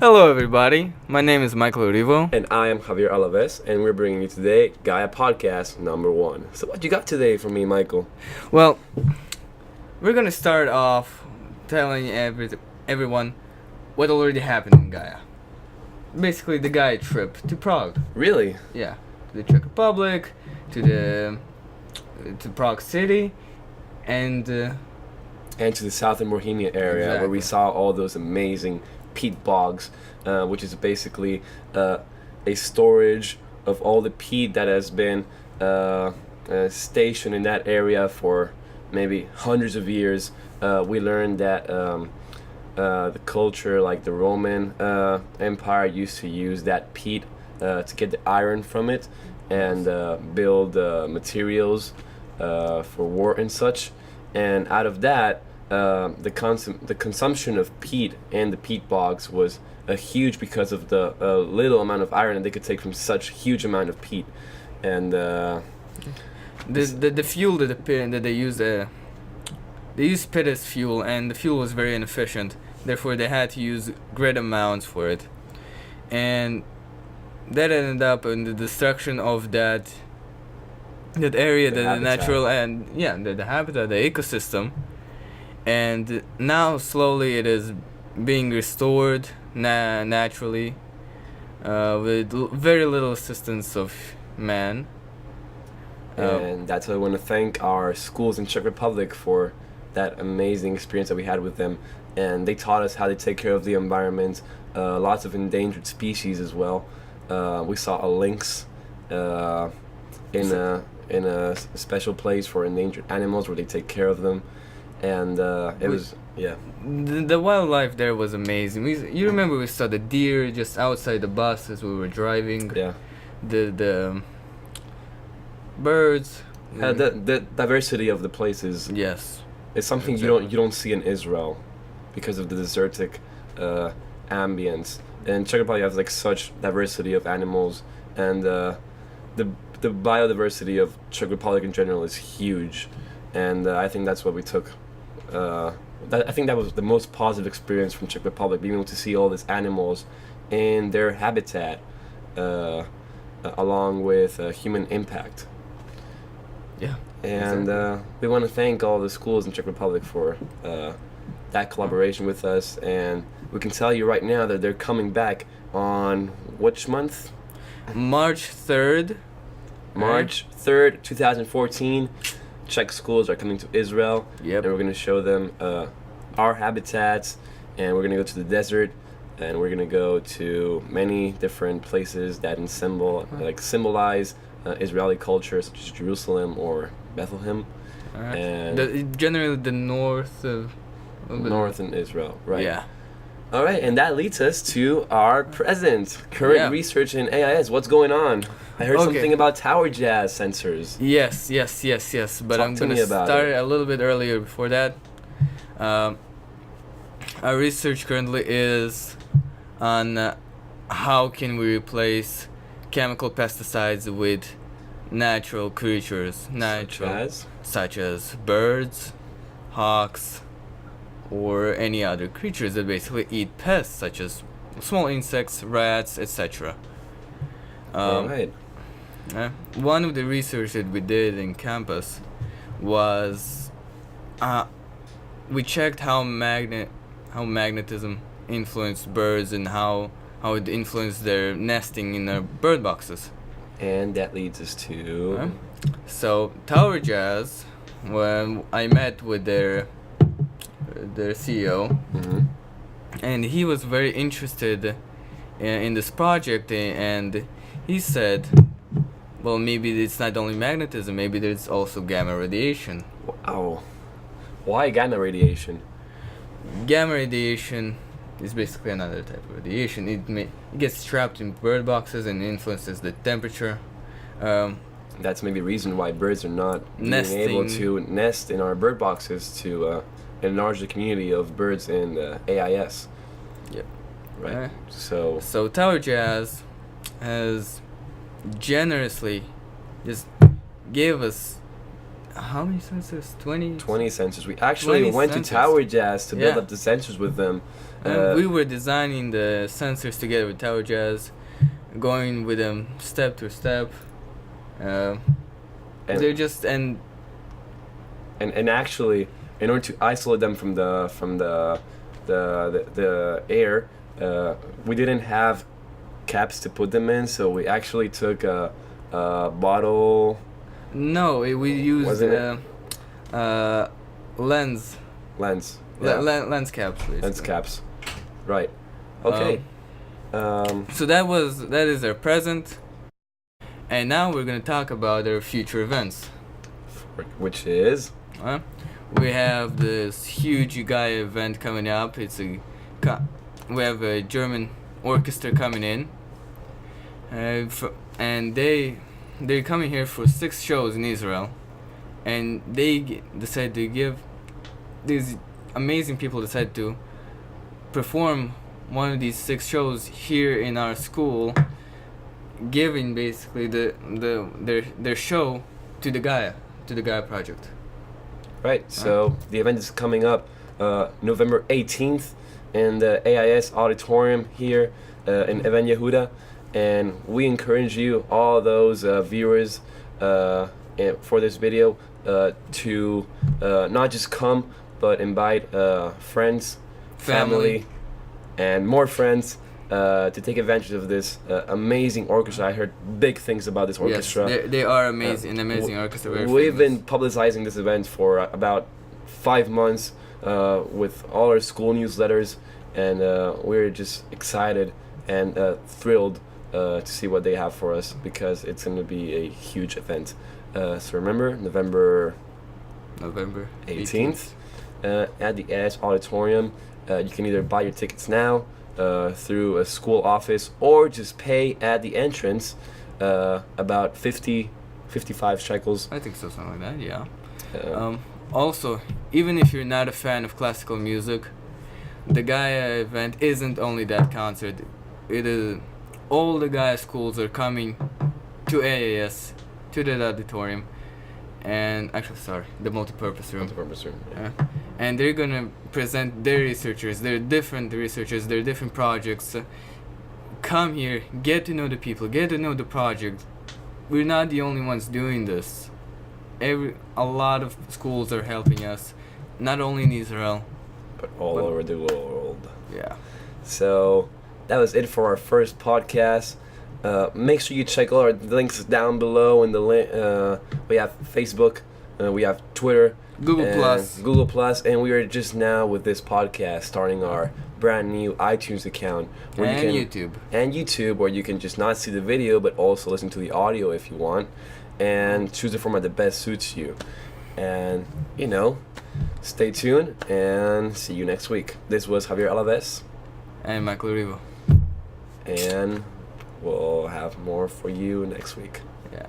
Hello, everybody. My name is Michael Urivo. And I am Javier Alaves, and we're bringing you today GAIA Podcast number 1. So what you got today for me, Michael? Well, we're gonna start off telling everyone what already happened in Gaia. Basically, the Gaia trip to Prague. Really? Yeah, to the Czech Republic, to Prague City, and to the southern Bohemia area, where we saw all those amazing peat bogs, which is basically a storage of all the peat that has been stationed in that area for maybe hundreds of years. We learned that the culture, like the Roman Empire, used to use that peat to get the iron from it and build materials for war and such. And out of that, the consumption of peat and the peat bogs was huge because of the little amount of iron that they could take from such huge amount of peat. And the fuel that they used peat as fuel, and the fuel was very inefficient. Therefore, they had to use great amounts for it, and that ended up in the destruction of that area, the natural and the habitat, the ecosystem. And now slowly it is being restored naturally with very little assistance of man. And that's why I want to thank our schools in Czech Republic for that amazing experience that we had with them. And they taught us how to take care of the environment, lots of endangered species as well. We saw a lynx in a special place for endangered animals where they take care of them. And the wildlife there was amazing. You remember we saw the deer just outside the bus as we were driving. Yeah. The birds. The diversity of the places. Yes. It's something you don't see in Israel because of the desertic ambience. And Czech Republic has like such diversity of animals, and the biodiversity of Czech Republic in general is huge. And I think that's what we took. I think that was the most positive experience from Czech Republic, being able to see all these animals in their habitat, along with human impact. Yeah. And we want to thank all the schools in Czech Republic for that collaboration with us. And we can tell you right now that they're coming back on which month? March 3rd. March 3rd, 2014. Czech schools are coming to Israel. Yep. And we're going to show them our habitats, and we're going to go to the desert, and we're going to go to many different places that symbolize Israeli culture, such as Jerusalem or Bethlehem. Alright. And generally the north of north in Israel, right? Yeah. All right, and that leads us to our current research in AIS. What's going on? I heard something about tower jazz sensors. Yes. But I'm going to start a little bit earlier before that. Our research currently is on how can we replace chemical pesticides with natural creatures, such as birds, hawks, or any other creatures that basically eat pests, such as small insects, rats, etc. Right. One of the research that we did in campus was we checked how magnetism influenced birds and how it influenced their nesting in their bird boxes. And that leads us to... So Tower Jazz, when I met with their CEO, and he was very interested in this project, and he said, well, maybe it's not only magnetism, maybe there's also gamma radiation. Wow. Why gamma radiation? Gamma radiation is basically another type of radiation. It gets trapped in bird boxes and influences the temperature. That's maybe a reason why birds are not being able to nest in our bird boxes to enlarge the community of birds in AIS. Yep. Right. So Tower Jazz has generously just gave us how many sensors? 20? 20 sensors. We actually 20 went sensors. to Tower Jazz to build Yeah. up the sensors with them. We were designing the sensors together with Tower Jazz, going with them step to step. And- They're just and actually, in order to isolate them from the air, we didn't have caps to put them in, so we actually took a bottle no, we used Wasn't it? lens lens. Yeah. lens caps. Basically. Lens caps. Right. Okay. So that is our present, and now we're gonna talk about our future events. Which is We have this huge GAIA event coming up. We have a German orchestra coming in, and they're coming here for 6 shows in Israel, and they decide to give these amazing people decide to perform one of these 6 shows here in our school, giving basically their show to the GAIA project. right. So the event is coming up November 18th in the AIS auditorium here in Even Yehuda, and we encourage you, all those viewers for this video, to not just come, but invite friends, family, and more friends to take advantage of this amazing orchestra. I heard big things about this orchestra. Yes, they are amazing, an amazing orchestra. Very We've famous. been publicizing this event for about 5 months with all our school newsletters, and we're just excited and thrilled to see what they have for us, because it's going to be a huge event. So remember, November 18th at the AIS Auditorium. You can either buy your tickets now through a school office, or just pay at the entrance about 55 shekels. I think so, something like that. Yeah. Also, even if you're not a fan of classical music, the GAIA event isn't only that concert. It is all the GAIA schools are coming to AIS, to the auditorium, and the multipurpose room. And they're gonna present their researchers, their different researchers, their different projects. Come here, get to know the people, get to know the project. We're not the only ones doing this. A lot of schools are helping us, not only in Israel, but all over the world. Yeah. So that was it for our first podcast. Make sure you check all our links down below in the link. We have Facebook, we have Twitter, Google Plus, and we are just now with this podcast starting our brand new iTunes account and YouTube, where you can just not see the video but also listen to the audio if you want, and choose the format that best suits you. And stay tuned and see you next week. This was Javier Alaves and Michael Rivo, and we'll have more for you next week. Yeah.